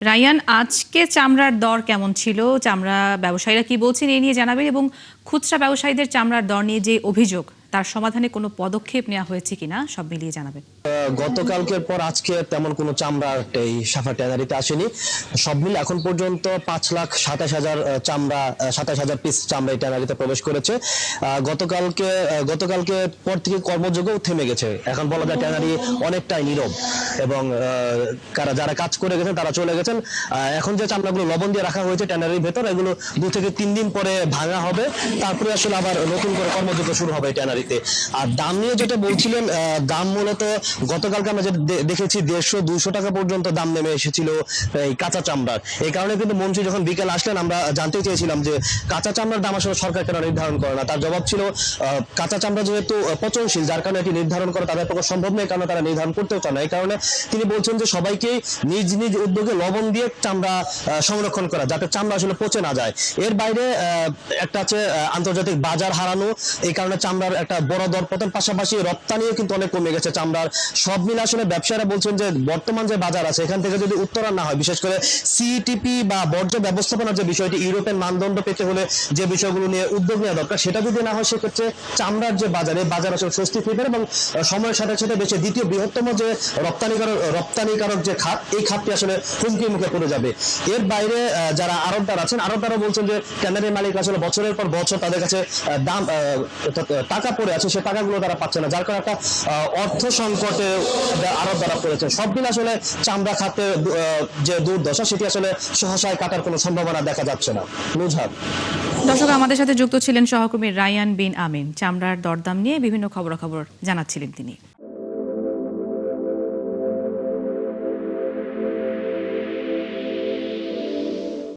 Ryan, আজকে চামড়ার দর কেমন ছিল? চামড়া ব্যবসায়ীরা কি বলছেন এই নিয়ে জানাবেন, এবং খুচরা ব্যবসায়ীদের চামড়ার দর নিয়ে যে অভিযোগ তার সমাধানে কোনো পদক্ষেপ নেওয়া হয়েছে কিনা সব মিলিয়ে জানাবেন। গতকালকের পর আজকে তেমন কোনো চামড়ার এই সাফা ট্যানারিতে আসেনি। সব মিলে এখন পর্যন্ত 5,27,000 চামড়া 27,000 পিস চামড়া এই ট্যানারিতে প্রবেশ করেছে। গতকালকে পর থেকে কর্মযোগ্য থেমে গেছে। এখন বলা যায় ট্যানারি অনেকটাই নীরব, এবং যারা কাজ করে গেছেন তারা চলে গেছেন। এখন যে চামড়াগুলো লবণ দিয়ে রাখা হয়েছে ট্যানারির ভেতর, এগুলো 2 থেকে 3 দিন পরে ভাঙা হবে, তারপরে আসলে আবার নতুন করে কর্মযোগ্য শুরু হবে ট্যানারিতে। আর দাম নিয়ে যেটা বলছিলেন, দাম মূলত গতকালকে আমরা যে দেখেছি 150-200 টাকা পর্যন্ত দাম নেমে এসেছিল এই কাঁচা চামড়ার। এই কারণে কিন্তু মন্ত্রী যখন বিকেলে আসলেন, আমরা জানতে চেয়েছিলাম যে কাঁচা চামড়ার দাম আসলে সরকার কেন নির্ধারণ করে না। তার জবাব ছিল কাঁচা চামড়া যেহেতু পচনশীল, যার কারণে এটি নির্ধারণ করা তাদের পক্ষে সম্ভব নয়, কারণ তারা নির্ধারণ করতেও চান না। এই কারণে তিনি বলছেন যে সবাইকেই নিজ নিজ উদ্যোগে লবণ দিয়ে চামড়া সংরক্ষণ করা, যাতে চামড়া আসলে পচে না যায়। এর বাইরে একটা আছে আন্তর্জাতিক বাজার হারানো, এই কারণে চামড়ার একটা বড় দরপতন, পাশাপাশি রপ্তানিও কিন্তু অনেক কমে গেছে চামড়ার। সব মিলে আসলে ব্যবসায়ীরা বলছেন যে বর্তমান যে বাজার আছে এখান থেকে যদি উত্তরণ না হয়, বিশেষ করে সিইটিপি বা বর্জ্য ব্যবস্থাপনার যে বিষয়টি, ইউরোপের মানদণ্ড পেতে হলে যে বিষয়গুলো নিয়ে উদ্যোগ নেওয়া দরকার, সেটা যদি না হয় সেক্ষেত্রে চামড়ার যে বাজার, এই বাজার আসলে স্বস্তি ফিরবে, এবং সময়ের সাথে সাথে দেশে দ্বিতীয় বৃহত্তম যে রপ্তানিকারক যে খাত, এই খাতটি আসলে হুমকির মুখে পড়ে যাবে। এর বাইরে যারা আড়তদার আছেন, আড়তদারও বলছেন যে ট্যানারির মালিক আসলে বছরের পর বছর তাদের কাছে টাকা পড়ে আছে, সে টাকাগুলো তারা পাচ্ছে না, যার কারণে একটা অর্থ সংকটে আড়তদাররা পড়েছে। সব মিলে আসলে চামড়া খাতে যে দুর্দশা, সেটি আসলে সহসায় কাটার কোনো সম্ভাবনা দেখা যাচ্ছে না। নুজহাত। দর্শক, আমাদের সাথে যুক্ত ছিলেন সহকর্মী রায়ান বিন আমিন। চামড়ার দরদাম নিয়ে বিভিন্ন খবরাখবর জানাচ্ছিলেন তিনি।